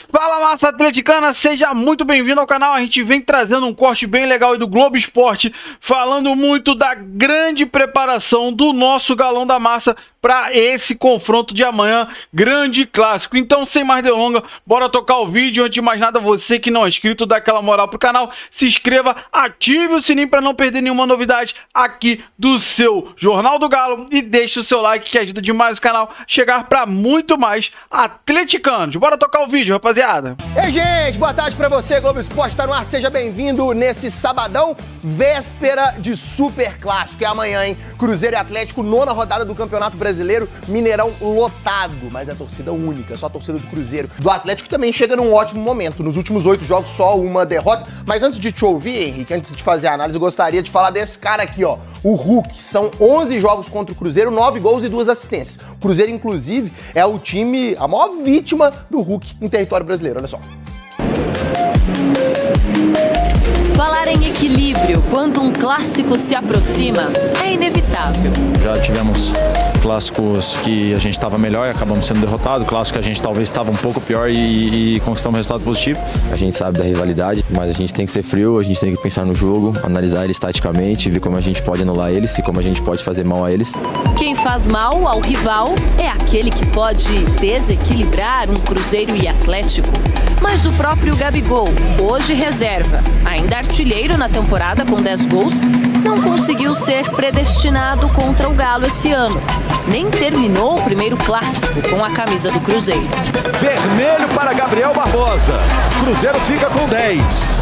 Fala, massa atleticana, seja muito bem-vindo ao canal. A gente vem trazendo um corte bem legal aí do Globo Esporte, falando muito da grande preparação do nosso Galão da Massa para esse confronto de amanhã, grande clássico. Então, sem mais delongas, bora tocar o vídeo. Antes de mais nada, você que não é inscrito, dá aquela moral pro canal, se inscreva, ative o sininho para não perder nenhuma novidade aqui do seu Jornal do Galo e deixe o seu like que ajuda demais o canal a chegar para muito mais atleticanos. Bora tocar o vídeo, rapaziada. Ei, gente, boa tarde pra você, Globo Esporte tá no ar, seja bem-vindo nesse sabadão, véspera de super clássico, é amanhã, hein? Cruzeiro e Atlético, nona rodada do Campeonato Brasileiro, Mineirão lotado, mas é torcida única, só a torcida do Cruzeiro. Do Atlético também chega num ótimo momento, nos últimos 8 jogos só uma derrota, mas antes de te ouvir, Henrique, antes de fazer a análise, eu gostaria de falar desse cara aqui, ó, o Hulk. São 11 jogos contra o Cruzeiro, 9 gols e 2 assistências. O Cruzeiro, inclusive, é o time, a maior vítima do Hulk em território brasileiro, olha só. Falar em equilíbrio quando um clássico se aproxima é inevitável. Já tivemos clássicos que a gente estava melhor e acabamos sendo derrotados, clássicos que a gente talvez estava um pouco pior e conquistamos um resultado positivo. A gente sabe da rivalidade, mas a gente tem que ser frio, a gente tem que pensar no jogo, analisar eles taticamente, ver como a gente pode anular eles e como a gente pode fazer mal a eles. Quem faz mal ao rival é aquele que pode desequilibrar um Cruzeiro e Atlético. Mas o próprio Gabigol, hoje reserva, ainda artilheiro na temporada com 10 gols, não conseguiu ser predestinado contra o Galo esse ano. Nem terminou o primeiro clássico com a camisa do Cruzeiro. Vermelho para Gabriel Barbosa. Cruzeiro fica com 10.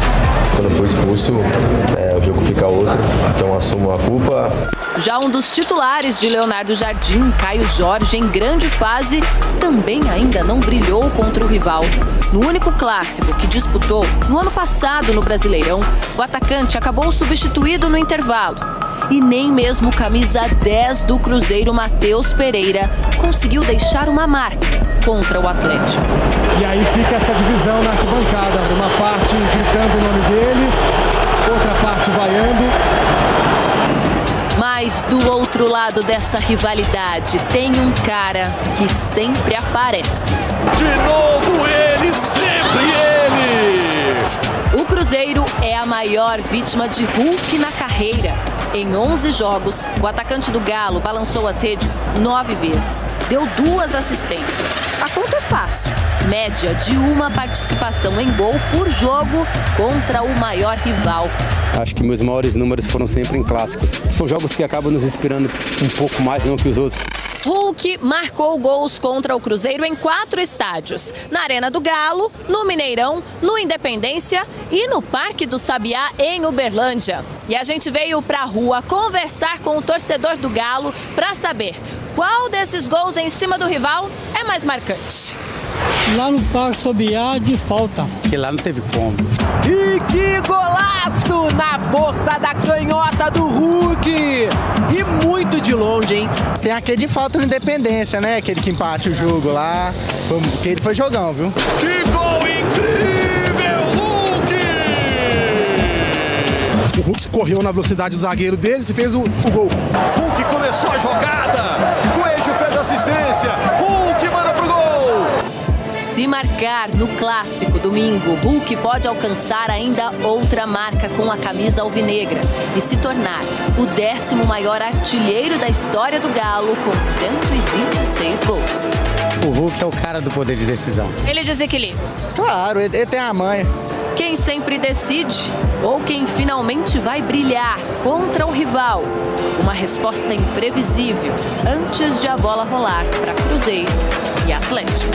Quando for expulso, o jogo fica outro, então assumo a culpa. Já um dos titulares de Leonardo Jardim, Caio Jorge, em grande fase, também ainda não brilhou contra o rival. No único clássico que disputou, no ano passado no Brasileirão, o atacante acabou substituído no intervalo. E nem mesmo o camisa 10 do Cruzeiro, Matheus Pereira, conseguiu deixar uma marca contra o Atlético. E aí fica essa divisão na arquibancada, uma parte gritando o nome dele, outra parte vaiando. Mas do outro lado dessa rivalidade tem um cara que sempre aparece. De novo ele, sempre ele! O Cruzeiro é a maior vítima de Hulk na carreira. Em 11 jogos, o atacante do Galo balançou as redes 9 vezes, deu 2 assistências. A conta é fácil, média de uma participação em gol por jogo contra o maior rival. Acho que meus maiores números foram sempre em clássicos. São jogos que acabam nos inspirando um pouco mais, não que os outros. Hulk marcou gols contra o Cruzeiro em 4 estádios. Na Arena do Galo, no Mineirão, no Independência e no Parque do Sabiá, em Uberlândia. E a gente veio pra rua conversar com o torcedor do Galo para saber qual desses gols em cima do rival é mais marcante. Lá no Parque Sabiá, de falta. Porque lá não teve como. E que golaço na força da canhota do Hulk! E muito de longe, hein? Tem aquele de falta no Independência, né? Aquele que empate o jogo lá. Aquele foi jogão, viu? Que gol incrível, Hulk! O Hulk correu na velocidade do zagueiro deles e fez o gol. Hulk começou a jogada. Coelho fez assistência. Hulk manda pro gol. Se marcar no clássico domingo, Hulk pode alcançar ainda outra marca com a camisa alvinegra e se tornar o 10º maior artilheiro da história do Galo com 126 gols. O Hulk é o cara do poder de decisão. Ele desequilibra. Claro, ele tem a manha. Quem sempre decide ou quem finalmente vai brilhar contra o rival? Uma resposta imprevisível antes de a bola rolar para Cruzeiro e Atlético.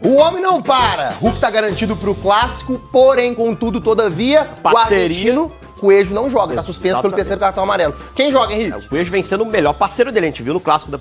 O homem não para. Hulk tá garantido pro clássico, porém, contudo, todavia, o argentino, Coelho não joga, tá suspenso pelo 3º cartão amarelo. Quem joga, Henrique? O Coelho vem sendo o melhor parceiro dele. A gente viu no clássico do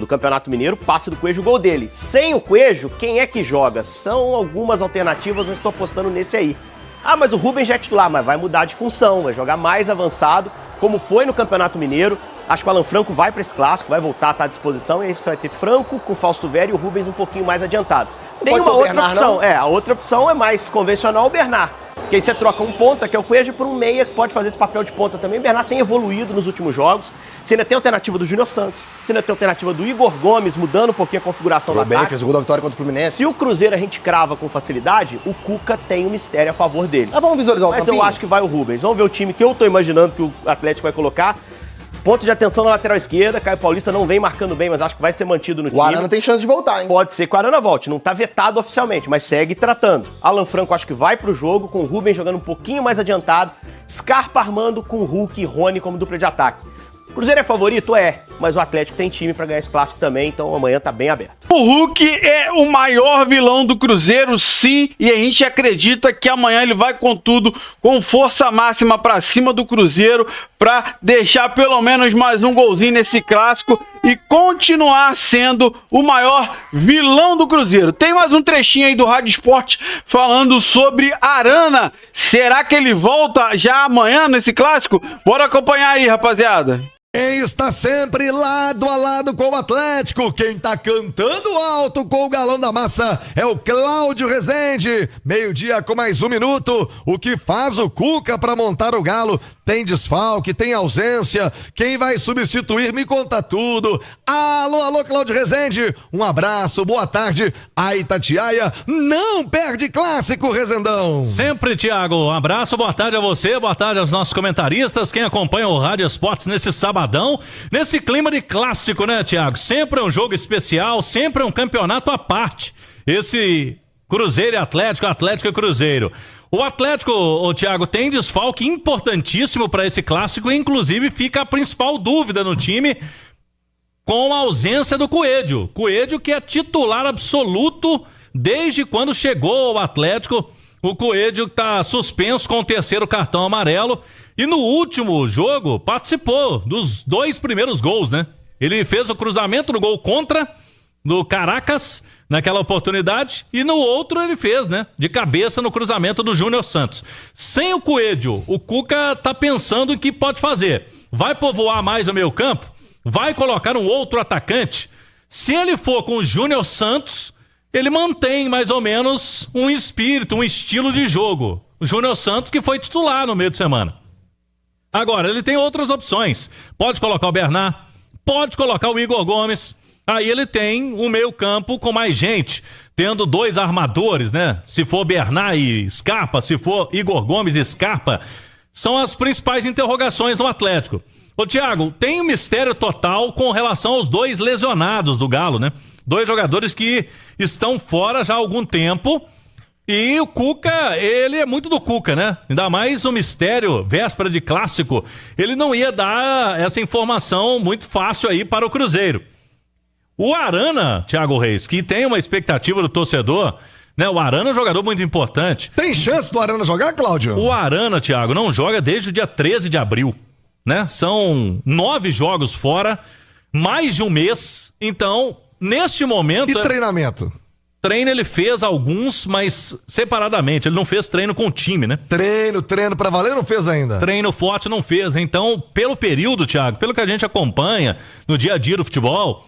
Campeonato Mineiro, passe do Coelho, o gol dele. Sem o Coelho, quem é que joga? São algumas alternativas, mas estou apostando nesse aí. Ah, mas o Rubens já é titular, mas vai mudar de função, vai jogar mais avançado, como foi no Campeonato Mineiro. Acho que o Alan Franco vai para esse clássico, vai voltar a estar à disposição, e aí você vai ter Franco com Fausto Vera e o Rubens um pouquinho mais adiantado. Tem uma outra opção, a outra opção é mais convencional, o Bernard. Porque aí você troca um ponta, que é o Cuejo, por um meia, que pode fazer esse papel de ponta também. O Bernard tem evoluído nos últimos jogos. Você ainda tem a alternativa do Júnior Santos, você ainda tem a alternativa do Igor Gomes, mudando um pouquinho a configuração do ataque. Fez o gol da vitória contra o Fluminense. Se o Cruzeiro a gente crava com facilidade, o Cuca tem um mistério a favor dele. Vamos visualizar o Mas campinho? eu acho que vai o Rubens. Vamos ver o time que eu tô imaginando que o Atlético vai colocar. Ponto de atenção na lateral esquerda. Caio Paulista não vem marcando bem, mas acho que vai ser mantido no time. O Arana tem chance de voltar, hein? Pode ser que o Arana volte. Não tá vetado oficialmente, mas segue tratando. Alan Franco acho que vai pro jogo, com o Rubens jogando um pouquinho mais adiantado. Scarpa armando com o Hulk e Rony como dupla de ataque. Cruzeiro é favorito? Mas o Atlético tem time pra ganhar esse clássico também, então amanhã tá bem aberto. O Hulk é o maior vilão do Cruzeiro, sim, e a gente acredita que amanhã ele vai com tudo, com força máxima pra cima do Cruzeiro, pra deixar pelo menos mais um golzinho nesse clássico e continuar sendo o maior vilão do Cruzeiro. Tem mais um trechinho aí do Rádio Esporte falando sobre Arana. Será que ele volta já amanhã nesse clássico? Bora acompanhar aí, rapaziada. Quem está sempre lado a lado com o Atlético, quem tá cantando alto com o Galão da Massa é o Cláudio Rezende. 12:00 com mais 1 minuto. O que faz o Cuca para montar o Galo? Tem desfalque, tem ausência. Quem vai substituir? Me conta tudo. Alô, Cláudio Rezende. Um abraço, boa tarde. A Itatiaia não perde clássico, Rezendão. Sempre, Thiago. Um abraço, boa tarde a você, boa tarde aos nossos comentaristas, quem acompanha o Rádio Esportes nesse sabadão, nesse clima de clássico, né, Thiago? Sempre é um jogo especial, sempre é um campeonato à parte. Esse Cruzeiro e Atlético, Atlético e Cruzeiro. O Atlético, Thiago, tem desfalque importantíssimo para esse clássico, e inclusive fica a principal dúvida no time com a ausência do Coelho. Coelho que é titular absoluto desde quando chegou ao Atlético. O Coelho está suspenso com o 3º cartão amarelo e no último jogo participou dos 2 primeiros gols, né? Ele fez o cruzamento no gol contra do Caracas naquela oportunidade e no outro ele fez, né? De cabeça no cruzamento do Júnior Santos. Sem o Coelho, o Cuca tá pensando o que pode fazer. Vai povoar mais o meio campo? Vai colocar um outro atacante? Se ele for com o Júnior Santos, ele mantém mais ou menos um espírito, um estilo de jogo. O Júnior Santos que foi titular no meio de semana. Agora, ele tem outras opções. Pode colocar o Bernard, pode colocar o Igor Gomes. Aí ele tem um meio campo com mais gente, tendo 2 armadores, né? Se for Bernard e Scarpa, se for Igor Gomes e Scarpa, são as principais interrogações no Atlético. Ô, Thiago, tem um mistério total com relação aos 2 lesionados do Galo, né? 2 jogadores que estão fora já há algum tempo. E o Cuca, ele é muito do Cuca, né? Ainda mais o mistério, véspera de clássico. Ele não ia dar essa informação muito fácil aí para o Cruzeiro. O Arana, Thiago Reis, que tem uma expectativa do torcedor, né? O Arana é um jogador muito importante. Tem chance do Arana jogar, Cláudio? O Arana, Thiago, não joga desde o dia 13 de abril, né? São 9 jogos fora, mais de um mês. Então, neste momento... E treinamento? Treino ele fez alguns, mas separadamente. Ele não fez treino com o time, né? Treino pra valer não fez ainda? Treino forte não fez. Então, pelo período, Thiago, pelo que a gente acompanha no dia a dia do futebol,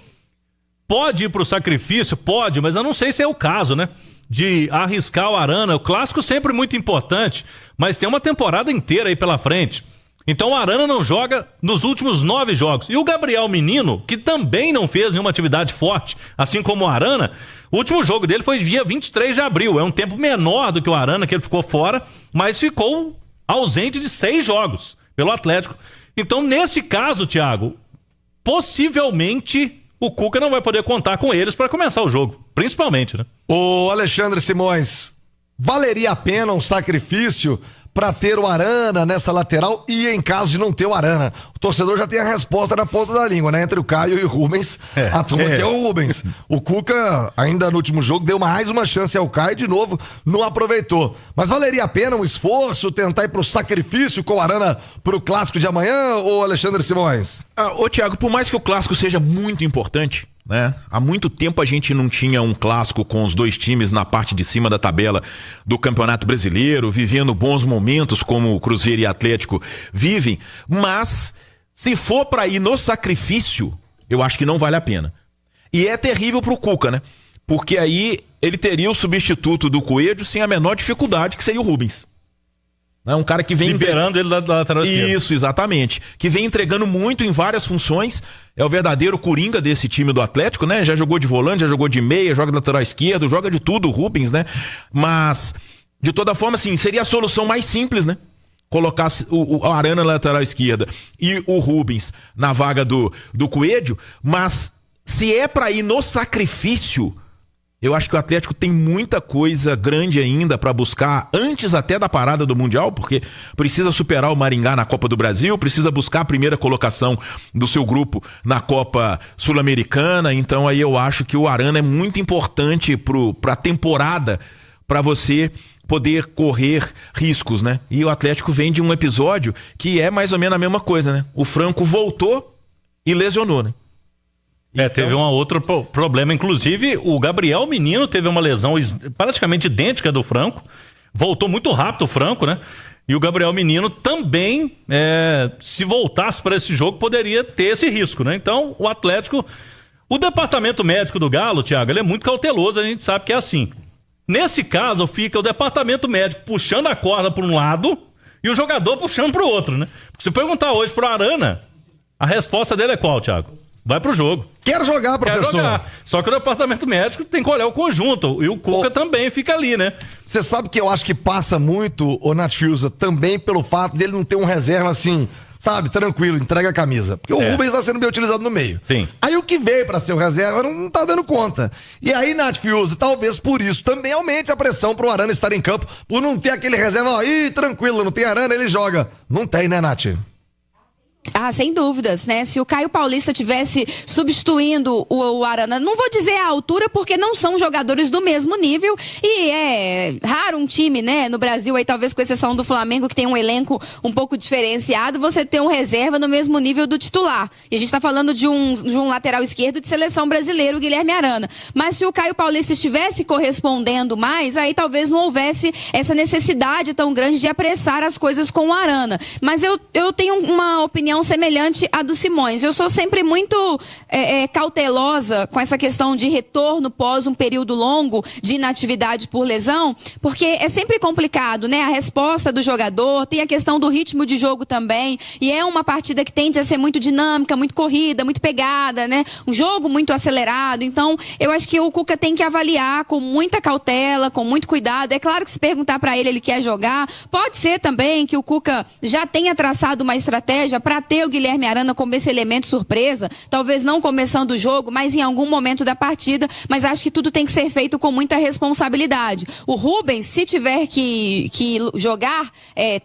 pode ir pro sacrifício? Pode, mas eu não sei se é o caso, né? De arriscar o Arana. O clássico sempre muito importante, mas tem uma temporada inteira aí pela frente. Então o Arana não joga nos últimos 9 jogos. E o Gabriel Menino, que também não fez nenhuma atividade forte, assim como o Arana, o último jogo dele foi dia 23 de abril. É um tempo menor do que o Arana, que ele ficou fora, mas ficou ausente de 6 jogos pelo Atlético. Então, nesse caso, Thiago, possivelmente o Cuca não vai poder contar com eles para começar o jogo, principalmente, né? Ô Alexandre Simões, valeria a pena um sacrifício para ter o Arana nessa lateral e em caso de não ter o Arana? O torcedor já tem a resposta na ponta da língua, né? Entre o Caio e o Rubens, a turma tem o Rubens. O Cuca, ainda no último jogo, deu mais uma chance ao Caio, de novo, não aproveitou. Mas valeria a pena um esforço, tentar ir pro sacrifício com o Arana pro clássico de amanhã, ô Alexandre Simões? Ô Thiago, por mais que o clássico seja muito importante, né? Há muito tempo a gente não tinha um clássico com os 2 times na parte de cima da tabela do Campeonato Brasileiro, vivendo bons momentos como o Cruzeiro e Atlético vivem, mas Se for pra ir no sacrifício, eu acho que não vale a pena. E é terrível pro Cuca, né? Porque aí ele teria o substituto do Coelho sem a menor dificuldade, que seria o Rubens. É um cara que vem liberando ele da lateral esquerda. Isso, exatamente. Que vem entregando muito em várias funções. É o verdadeiro coringa desse time do Atlético, né? Já jogou de volante, já jogou de meia, joga de lateral esquerdo, joga de tudo o Rubens, né? Mas, de toda forma, assim, seria a solução mais simples, né? Colocar o Arana na lateral esquerda e o Rubens na vaga do Coelho. Mas, se é pra ir no sacrifício, eu acho que o Atlético tem muita coisa grande ainda para buscar antes até da parada do Mundial, porque precisa superar o Maringá na Copa do Brasil, precisa buscar a primeira colocação do seu grupo na Copa Sul-Americana. Então aí eu acho que o Arana é muito importante para a temporada, para você poder correr riscos, né? E o Atlético vem de um episódio que é mais ou menos a mesma coisa, né? O Franco voltou e lesionou, né? Teve um outro problema. Inclusive, o Gabriel Menino teve uma lesão praticamente idêntica do Franco. Voltou muito rápido o Franco, né? E o Gabriel Menino também, se voltasse para esse jogo, poderia ter esse risco, né? Então, o Atlético... O departamento médico do Galo, Thiago, ele é muito cauteloso, a gente sabe que é assim. Nesse caso, fica o departamento médico puxando a corda para um lado e o jogador puxando para o outro, né? Se perguntar hoje pro Arana, a resposta dele é qual, Thiago? Vai pro jogo. Quero jogar, professor. Quero jogar. Só que o departamento médico tem que olhar o conjunto. E o Cuca também fica ali, né? Você sabe que eu acho que passa muito, o Nath Fiuza, também pelo fato dele não ter um reserva assim, sabe, tranquilo, entrega a camisa. Porque o Rubens está sendo bem utilizado no meio. Sim. Aí o que veio para ser o reserva não tá dando conta. E aí, Nath Fiuza, talvez por isso também aumente a pressão pro Arana estar em campo, por não ter aquele reserva, tranquilo, não tem Arana, ele joga. Não tem, né, Nath? Ah, sem dúvidas, né? Se o Caio Paulista tivesse substituindo o Arana, não vou dizer a altura, porque não são jogadores do mesmo nível, e é raro um time, né, no Brasil, aí talvez com exceção do Flamengo, que tem um elenco um pouco diferenciado, você ter um reserva no mesmo nível do titular. E a gente tá falando de um lateral esquerdo de seleção brasileira, o Guilherme Arana. Mas se o Caio Paulista estivesse correspondendo mais, aí talvez não houvesse essa necessidade tão grande de apressar as coisas com o Arana. Mas eu tenho uma opinião semelhante à do Simões. Eu sou sempre muito cautelosa com essa questão de retorno pós um período longo de inatividade por lesão, porque é sempre complicado, né? A resposta do jogador, tem a questão do ritmo de jogo também, e é uma partida que tende a ser muito dinâmica, muito corrida, muito pegada, né? Um jogo muito acelerado. Então, eu acho que o Cuca tem que avaliar com muita cautela, com muito cuidado. É claro que se perguntar para ele quer jogar, pode ser também que o Cuca já tenha traçado uma estratégia para ter o Guilherme Arana como esse elemento surpresa, talvez não começando o jogo, mas em algum momento da partida, mas acho que tudo tem que ser feito com muita responsabilidade. O Rubens, se tiver que jogar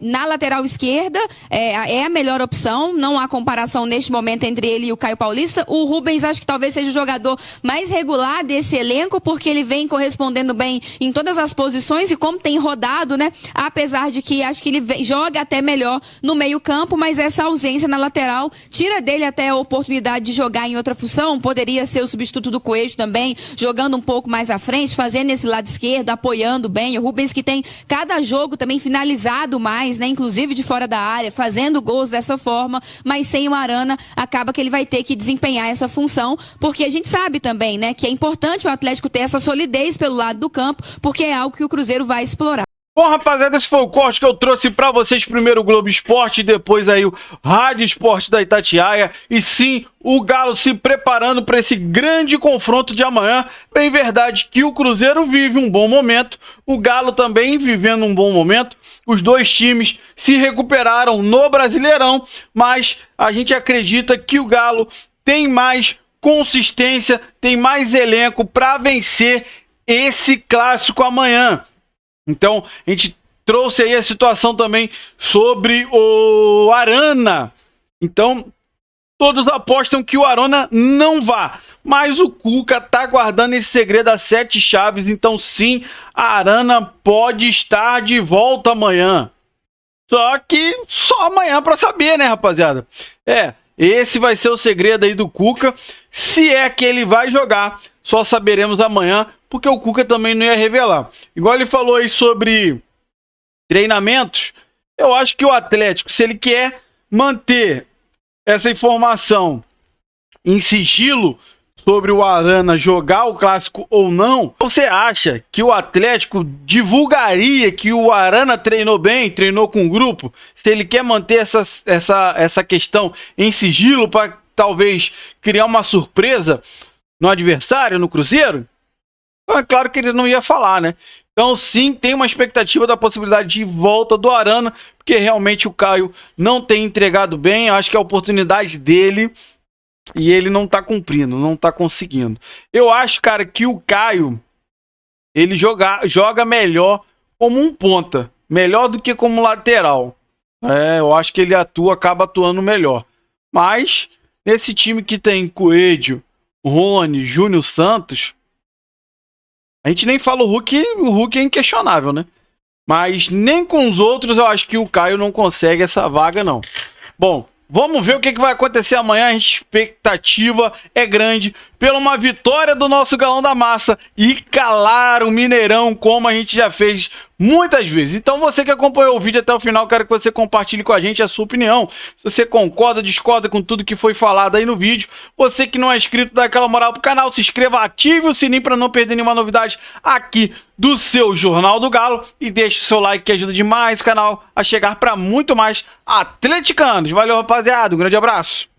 na lateral esquerda, é a melhor opção, não há comparação neste momento entre ele e o Caio Paulista. O Rubens acho que talvez seja o jogador mais regular desse elenco, porque ele vem correspondendo bem em todas as posições e como tem rodado, né, apesar de que acho que ele joga até melhor no meio campo, mas essa ausência na lateral tira dele até a oportunidade de jogar em outra função. Poderia ser o substituto do Coelho também, jogando um pouco mais à frente, fazendo esse lado esquerdo, apoiando bem. O Rubens, que tem cada jogo também finalizado mais, né, inclusive de fora da área, fazendo gols dessa forma, mas sem o Arana acaba que ele vai ter que desempenhar essa função, porque a gente sabe também, né, que é importante o Atlético ter essa solidez pelo lado do campo, porque é algo que o Cruzeiro vai explorar. Bom, rapaziada, esse foi o corte que eu trouxe pra vocês. Primeiro o Globo Esporte, depois aí o Rádio Esporte da Itatiaia. E sim, o Galo se preparando para esse grande confronto de amanhã. Bem verdade que o Cruzeiro vive um bom momento, o Galo também vivendo um bom momento. Os dois times se recuperaram no Brasileirão, mas a gente acredita que o Galo tem mais consistência, tem mais elenco para vencer esse clássico amanhã. Então, a gente trouxe aí a situação também sobre o Arana. Então, todos apostam que o Arana não vá. Mas o Cuca tá guardando esse segredo a 7 chaves. Então, sim, a Arana pode estar de volta amanhã. Só que só amanhã para saber, né, rapaziada? Esse vai ser o segredo aí do Cuca. Se é que ele vai jogar, só saberemos amanhã, porque o Cuca também não ia revelar. Igual ele falou aí sobre treinamentos, eu acho que o Atlético, se ele quer manter essa informação em sigilo sobre o Arana jogar o clássico ou não, você acha que o Atlético divulgaria que o Arana treinou bem, treinou com o grupo, se ele quer manter essa questão em sigilo para talvez criar uma surpresa no adversário, no Cruzeiro? Então é claro que ele não ia falar, né? Então sim, tem uma expectativa da possibilidade de volta do Arana, porque realmente o Caio não tem entregado bem, acho que é a oportunidade dele e ele não tá cumprindo, não tá conseguindo. Eu acho, cara, que o Caio, ele joga melhor como um ponta, melhor do que como lateral. Eu acho que ele acaba atuando melhor. Mas, nesse time que tem Coelho, Rony, Júnior Santos, a gente nem fala o Hulk é inquestionável, né? Mas nem com os outros eu acho que o Caio não consegue essa vaga, não. Bom, vamos ver o que vai acontecer amanhã. A expectativa é grande pela uma vitória do nosso Galão da Massa e calar o Mineirão, como a gente já fez muitas vezes. Então você que acompanhou o vídeo até o final, quero que você compartilhe com a gente a sua opinião. Se você concorda, discorda com tudo que foi falado aí no vídeo. Você que não é inscrito, dá aquela moral pro canal, se inscreva, ative o sininho para não perder nenhuma novidade aqui do seu Jornal do Galo. E deixe o seu like que ajuda demais o canal a chegar para muito mais atleticanos. Valeu, rapaziada. Um grande abraço.